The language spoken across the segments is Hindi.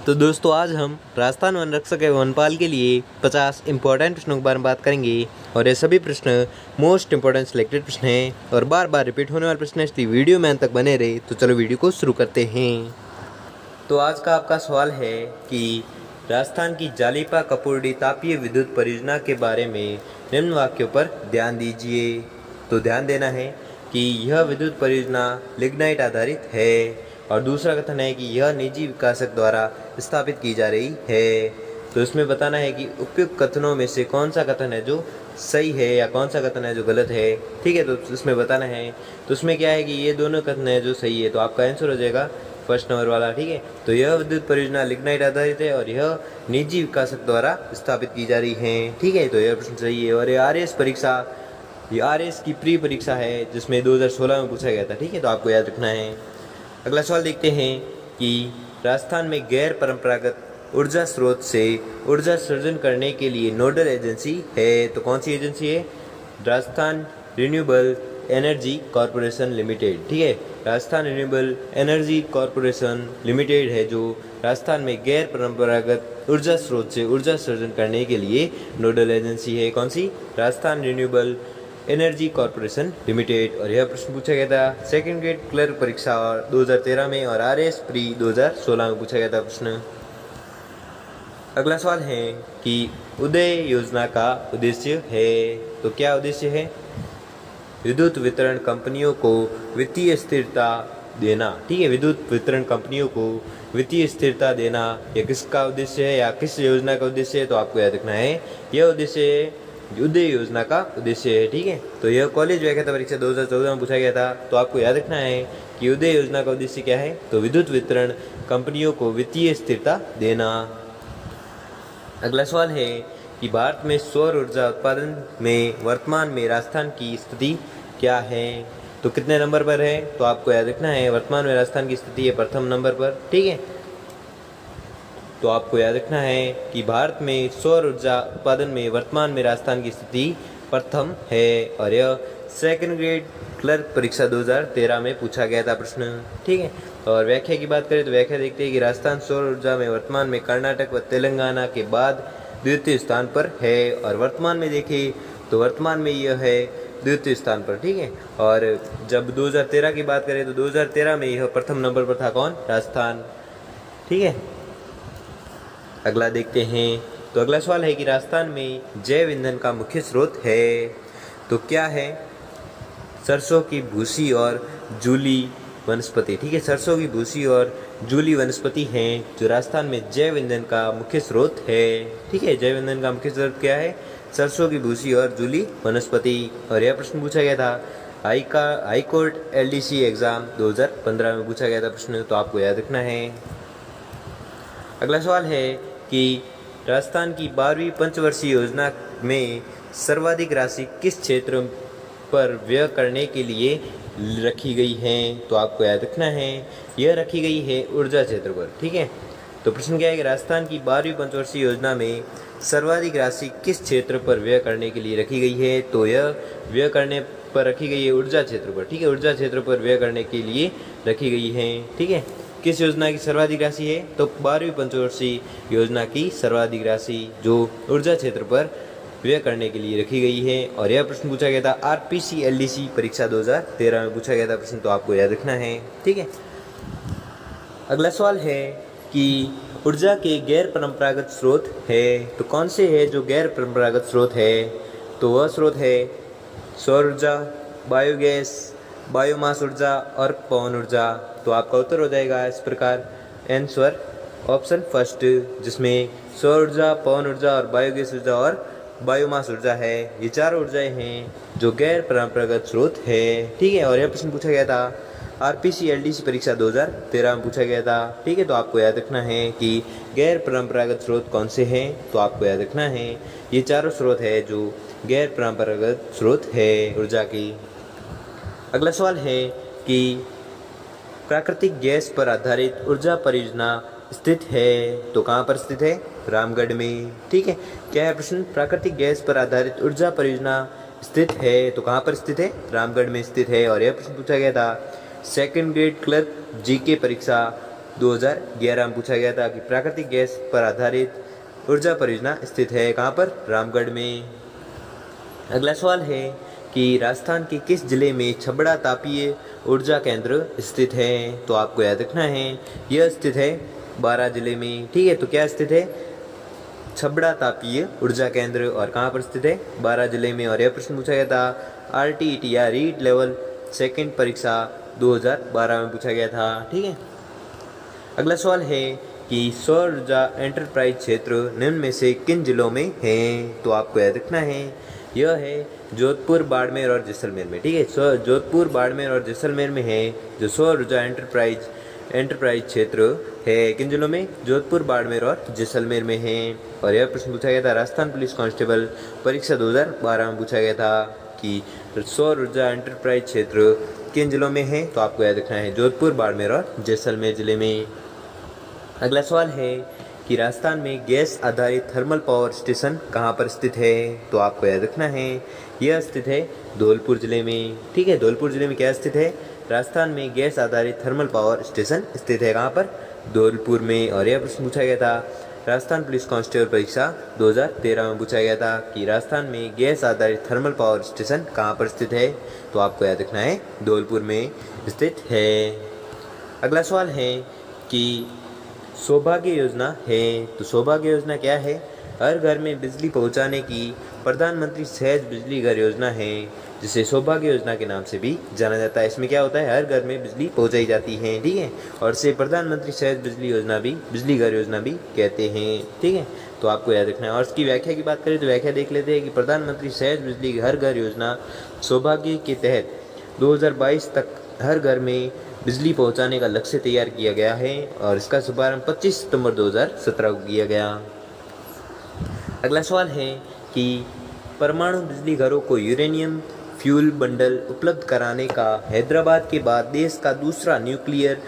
तो दोस्तों आज हम राजस्थान वन रक्षक एवं वनपाल के लिए 50 इंपॉर्टेंट प्रश्नों के बारे में बात करेंगे और ये सभी प्रश्न मोस्ट इंपॉर्टेंट सिलेक्टेड प्रश्न हैं और बार बार रिपीट होने वाले प्रश्न हैं, इसलिए वीडियो में अंत तक बने रहे। तो चलो वीडियो को शुरू करते हैं। तो आज का आपका सवाल है कि राजस्थान की जालिपा कपूरडी तापीय विद्युत परियोजना के बारे में निम्न वाक्यों पर ध्यान दीजिए। तो ध्यान देना है कि यह विद्युत परियोजना लिग्नाइट आधारित है और दूसरा कथन है कि यह निजी विकासक द्वारा स्थापित की जा रही है। तो इसमें बताना है कि उपयुक्त कथनों में से कौन सा कथन है जो सही है या कौन सा कथन है जो गलत है। ठीक है, तो इसमें बताना है। तो इसमें क्या है कि ये दोनों कथन है जो सही है, तो आपका आंसर हो जाएगा फर्स्ट नंबर वाला। ठीक है, तो यह विद्युत परियोजना लिग्नाइट आधारित है और यह निजी विकासक द्वारा स्थापित की जा रही है। ठीक है, तो यह प्रश्न सही है। और ये RS परीक्षा, ये RS की प्री परीक्षा है जिसमें 2016 में पूछा गया था। ठीक है, तो आपको याद रखना है। अगला सवाल देखते हैं कि राजस्थान में गैर परंपरागत ऊर्जा स्रोत से ऊर्जा सृजन करने के लिए नोडल एजेंसी है। तो कौन सी एजेंसी है? Rajasthan renewable energy corporation limited. ठीक है, Rajasthan renewable energy corporation limited है जो राजस्थान में गैर परंपरागत ऊर्जा स्रोत से ऊर्जा सृजन करने के लिए नोडल एजेंसी है। कौन सी? Rajasthan renewable energy corporation limited. और यह प्रश्न पूछा गया था सेकंड ग्रेड क्लर्क परीक्षा 2013 में और RS प्री 2016 में पूछा गया था प्रश्न। अगला सवाल है कि उदय योजना का उद्देश्य है। तो क्या उद्देश्य है? विद्युत वितरण कंपनियों को वित्तीय स्थिरता देना। ठीक है, विद्युत वितरण कंपनियों को वित्तीय स्थिरता देना, यह किसका उद्देश्य है या किस योजना का उद्देश्य है? तो आपको याद रखना है यह उद्देश्य उदय योजना का उद्देश्य है। ठीक है, तो यह कॉलेज व्याख्याता परीक्षा 2014 में पूछा गया था। तो आपको याद रखना है कि उदय योजना का उद्देश्य क्या है? तो विद्युत वितरण कंपनियों को वित्तीय स्थिरता देना। अगला सवाल है कि भारत में सौर ऊर्जा उत्पादन में वर्तमान में राजस्थान की स्थिति क्या है? तो कितने नंबर पर है? तो आपको याद रखना है वर्तमान में राजस्थान की स्थिति है प्रथम नंबर पर। ठीक है, तो आपको याद रखना है कि भारत में सौर ऊर्जा उत्पादन में वर्तमान में राजस्थान की स्थिति प्रथम है और यह सेकंड ग्रेड क्लर्क परीक्षा 2013 में पूछा गया था प्रश्न। ठीक है, और व्याख्या की बात करें तो व्याख्या देखते हैं कि राजस्थान सौर ऊर्जा में वर्तमान में कर्नाटक व तेलंगाना के बाद द्वितीय स्थान पर है और वर्तमान में देखें तो वर्तमान में यह है द्वितीय स्थान पर। ठीक है, और जब 2013 की बात करें तो 2013 में यह प्रथम नंबर पर था। कौन? राजस्थान। ठीक है, अगला देखते हैं। तो अगला सवाल है कि राजस्थान में जैव ईंधन का मुख्य स्रोत है। तो क्या है? सरसों की भूसी और जूली वनस्पति। ठीक है, सरसों की भूसी और जूली वनस्पति हैं जो राजस्थान में जैव ईंधन का मुख्य स्रोत है। ठीक है, जैव ईंधन का मुख्य स्रोत क्या है? सरसों की भूसी और जूली वनस्पति। और यह प्रश्न पूछा गया था हाईकोर्ट LDC एग्जाम 2015 में पूछा गया था प्रश्न। तो आपको याद रखना है। अगला सवाल है कि राजस्थान की 12वीं पंचवर्षीय योजना में सर्वाधिक राशि किस क्षेत्र पर व्यय करने के लिए रखी गई है? तो आपको याद रखना है यह रखी गई है ऊर्जा क्षेत्र पर। ठीक है, तो प्रश्न क्या है कि राजस्थान की 12वीं पंचवर्षीय योजना में सर्वाधिक राशि किस क्षेत्र पर व्यय करने के लिए रखी गई है? तो यह व्यय करने पर रखी गई है ऊर्जा क्षेत्र पर। ठीक है, ऊर्जा क्षेत्र पर व्यय करने के लिए रखी गई है। ठीक है, किस योजना की सर्वाधिक राशि है? तो 12वीं पंचवर्षीय योजना की सर्वाधिक राशि जो ऊर्जा क्षेत्र पर व्यय करने के लिए रखी गई है। और यह प्रश्न पूछा गया था RPC LDC परीक्षा 2013 में पूछा गया था प्रश्न। तो आपको याद रखना है। ठीक है, अगला सवाल है कि ऊर्जा के गैर परंपरागत स्रोत है। तो कौन से है जो गैर परंपरागत स्रोत है? तो वह स्रोत है सौर ऊर्जा, बायोगैस, बायोमास ऊर्जा और पवन ऊर्जा। तो आपका उत्तर हो जाएगा इस प्रकार आंसर ऑप्शन फर्स्ट, जिसमें सौर ऊर्जा, पवन ऊर्जा और बायोगैस ऊर्जा और बायोमास ऊर्जा है। ये चार ऊर्जाएं हैं जो गैर परंपरागत स्रोत है। ठीक है, और यह प्रश्न पूछा गया था RPC LDC परीक्षा 2013 में पूछा गया था। ठीक है, तो आपको याद रखना है कि गैर परंपरागत स्रोत कौन से हैं? तो आपको याद रखना है ये चारों स्रोत है जो गैर परंपरागत स्रोत है ऊर्जा की। अगला सवाल है कि प्राकृतिक गैस पर आधारित ऊर्जा परियोजना स्थित है। तो कहाँ पर स्थित है? रामगढ़ में। ठीक है, क्या है प्रश्न? प्राकृतिक गैस पर आधारित ऊर्जा परियोजना स्थित है। तो कहाँ पर स्थित है? रामगढ़ में स्थित है। और यह प्रश्न पूछा गया था सेकंड ग्रेड क्लर्क GK परीक्षा 2011 में पूछा गया था कि प्राकृतिक गैस पर आधारित ऊर्जा परियोजना स्थित है कहाँ पर, रामगढ़ में। अगला सवाल है कि राजस्थान के किस जिले में छबड़ा तापीय ऊर्जा केंद्र स्थित है, तो आपको याद रखना है यह स्थित है बारां जिले में। ठीक है, तो क्या स्थित है, छबड़ा तापीय ऊर्जा केंद्र, और कहाँ पर स्थित है, बारां जिले में। और यह प्रश्न पूछा गया था RTET या रीट लेवल सेकंड परीक्षा 2012 में पूछा गया था। ठीक है, अगला सवाल है कि सौर ऊर्जा एंटरप्राइज क्षेत्र निम्न में से किन जिलों में है, तो आपको याद रखना है यह है जोधपुर, बाड़मेर और जैसलमेर में। ठीक है, जोधपुर, बाड़मेर और जैसलमेर में है जो सौर ऊर्जा एंटरप्राइज क्षेत्र है, किन जिलों में, जोधपुर, बाड़मेर और जैसलमेर में है। और यह प्रश्न पूछा गया था राजस्थान पुलिस कांस्टेबल परीक्षा 2012 में पूछा गया था कि सौर ऊर्जा एंटरप्राइज क्षेत्र किन जिलों में है, तो आपको याद रखना है जोधपुर, बाड़मेर और जैसलमेर जिले में। अगला सवाल है कि राजस्थान में गैस आधारित थर्मल पावर स्टेशन कहाँ पर स्थित है, तो आपको याद रखना है यह स्थित है धौलपुर जिले में। ठीक है, धौलपुर जिले में क्या स्थित है, राजस्थान में गैस आधारित थर्मल पावर स्टेशन स्थित है कहाँ पर, धौलपुर में। और यह प्रश्न पूछा गया था राजस्थान पुलिस कांस्टेबल परीक्षा 2013 में पूछा गया था कि राजस्थान में गैस आधारित थर्मल पावर स्टेशन कहाँ पर स्थित है, तो आपको याद रखना है धौलपुर में स्थित है। अगला सवाल है कि सौभाग्य योजना है, तो सौभाग्य योजना क्या है, हर घर में बिजली पहुंचाने की प्रधानमंत्री सहज बिजली घर योजना है, जिसे सौभाग्य योजना के नाम से भी जाना जाता है। इसमें क्या होता है, हर घर में बिजली पहुंचाई जाती है। ठीक है, और इसे प्रधानमंत्री सहज बिजली घर योजना भी कहते हैं। ठीक है, तो आपको याद रखना है। और इसकी व्याख्या की बात करें तो व्याख्या देख लेते हैं कि प्रधानमंत्री सहज बिजली हर घर योजना सौभाग्य के तहत 2022 तक हर घर में बिजली पहुंचाने का लक्ष्य तैयार किया गया है और इसका शुभारंभ 25 सितंबर 2017 को किया गया। अगला सवाल है कि परमाणु बिजली घरों को यूरेनियम फ्यूल बंडल उपलब्ध कराने का हैदराबाद के बाद देश का दूसरा न्यूक्लियर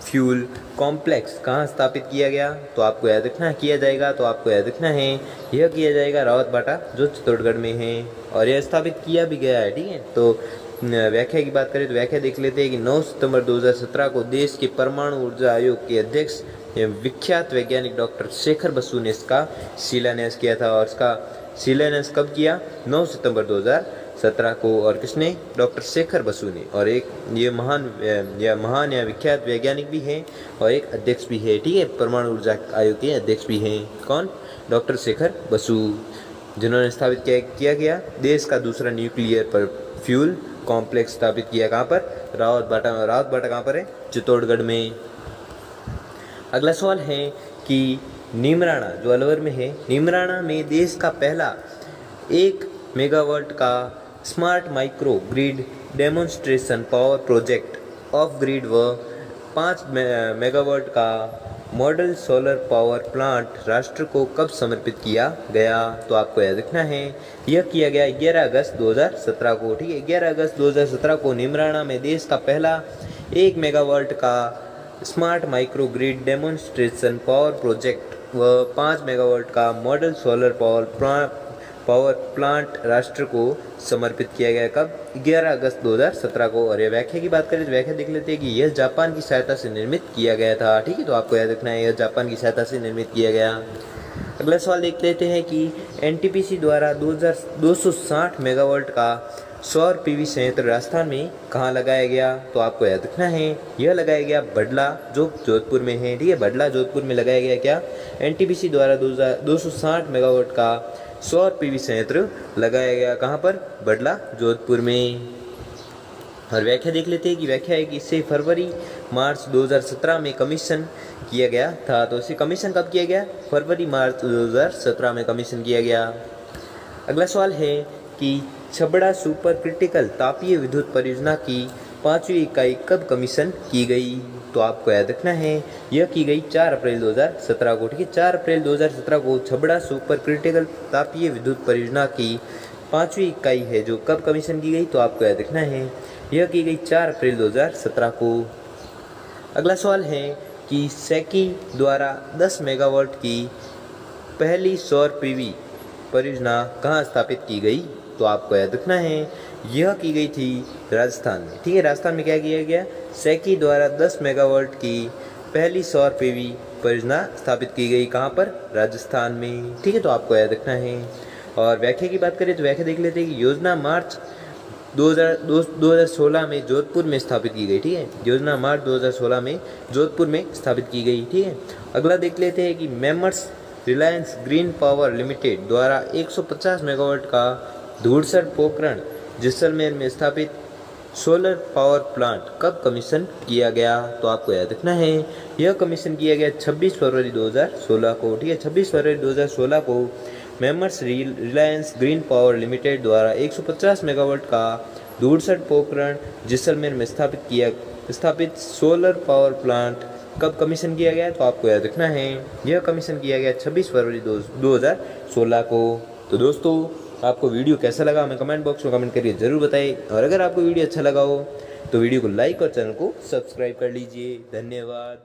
फ्यूल कॉम्प्लेक्स कहाँ स्थापित किया गया, तो आपको याद रखना किया जाएगा, तो आपको याद रखना है यह किया जाएगा रावतबाटा जो चित्तौड़गढ़ में है और यह स्थापित किया भी गया है। ठीक है, तो व्याख्या की बात करें तो व्याख्या देख लेते हैं कि 9 सितंबर 2017 को देश के परमाणु ऊर्जा आयोग के अध्यक्ष एवं विख्यात वैज्ञानिक डॉक्टर शेखर बसु ने इसका शिलान्यास किया था। और इसका शिलान्यास कब किया, 9 सितंबर 2017 को, और किसने, डॉक्टर शेखर बसु ने। और एक ये महान या विख्यात वैज्ञानिक भी हैं और एक अध्यक्ष भी है। ठीक है, परमाणु ऊर्जा आयोग के अध्यक्ष भी हैं, कौन, डॉक्टर शेखर बसु, जिन्होंने स्थापित किया गया देश का दूसरा न्यूक्लियर पर फ्यूल कॉम्प्लेक्स स्थापित किया कहाँ पर, रावतबाटा कहाँ पर है, चित्तौड़गढ़ में। अगला सवाल है कि नीमराणा जो अलवर में है, नीमराणा में देश का पहला 1 मेगावाट का smart micro grid demonstration power project of grid व 5 मेगावाट का मॉडल सोलर पावर प्लांट राष्ट्र को कब समर्पित किया गया, तो आपको याद रखना है यह किया गया 11 अगस्त 2017 को। ठीक है, 11 अगस्त 2017 को नीमराणा में देश का पहला 1 मेगावाट का smart micro grid demonstration power project व 5 मेगावाट का मॉडल सोलर पावर प्लांट राष्ट्र को समर्पित किया गया, कब, 11 अगस्त 2017 को। और यह व्याख्या की बात करें तो व्याख्या देख लेते हैं कि यह जापान की सहायता से निर्मित किया गया था। ठीक है, तो आपको याद रखना है यह जापान की सहायता से निर्मित किया गया। अगला सवाल देख लेते हैं कि NTPC द्वारा 260 मेगावाट का सौर PV संयंत्र राजस्थान में कहाँ लगाया गया, तो आपको याद रखना है यह लगाया गया बडला जो जोधपुर में है। ठीक है, बडला जोधपुर में लगाया गया क्या, NTPC द्वारा 260 मेगावाट का सौर PV संयंत्र लगाया गया कहाँ पर, बडला जोधपुर में। और व्याख्या देख लेते हैं कि व्याख्या है कि इसे फरवरी मार्च 2017 में कमीशन किया गया था। तो इसे कमीशन कब किया गया, फरवरी मार्च 2017 में कमीशन किया गया। अगला सवाल है कि छबड़ा सुपर क्रिटिकल तापीय विद्युत परियोजना की 5वीं इकाई कब कमीशन की गई, तो आपको याद रखना है यह की गई 4 अप्रैल 2017 को। ठीक है, 4 अप्रैल 2017 को छबड़ा सुपर क्रिटिकल तापीय विद्युत परियोजना की 5वीं इकाई है जो कब कमीशन की गई, तो आपको याद रखना है यह की गई 4 अप्रैल 2017 को। अगला सवाल है कि सेकी द्वारा 10 मेगावाट की पहली सौर PV परियोजना कहाँ स्थापित की गई, तो आपको याद रखना है यह की गई थी राजस्थान में। ठीक है, राजस्थान में क्या किया गया, सेकी द्वारा 10 मेगावाट की पहली सौर पीवी परियोजना स्थापित की गई कहाँ पर? राजस्थान में। ठीक है, तो आपको याद रखना है। और व्याख्या की बात करें तो व्याख्या देख लेते हैं कि योजना मार्च 2016 में जोधपुर में स्थापित की गई। ठीक है, योजना मार्च 2016 में जोधपुर में स्थापित की गई। ठीक है, अगला देख लेते हैं कि मेमर्स रिलायंस ग्रीन पावर लिमिटेड द्वारा 150 मेगावाट का धूड़सर पोखरण जैसलमेर में स्थापित सोलर पावर प्लांट कब कमीशन किया गया? तो आपको याद रखना है, यह कमीशन किया गया 26 फरवरी 2016 को। ठीक है, 26 फरवरी 2016 को मेमर्स रिलायंस ग्रीन पावर लिमिटेड द्वारा 150 मेगावाट का धूड़सर पोखरण जैसलमेर में स्थापित सोलर पावर प्लांट कब कमीशन किया गया? तो आपको याद रखना है, यह कमीशन किया गया 26 फरवरी 2016 को। तो दोस्तों, आपको वीडियो कैसा लगा हमें कमेंट बॉक्स में कमेंट करके ज़रूर बताइए, और अगर आपको वीडियो अच्छा लगा हो तो वीडियो को लाइक और चैनल को सब्सक्राइब कर लीजिए। धन्यवाद।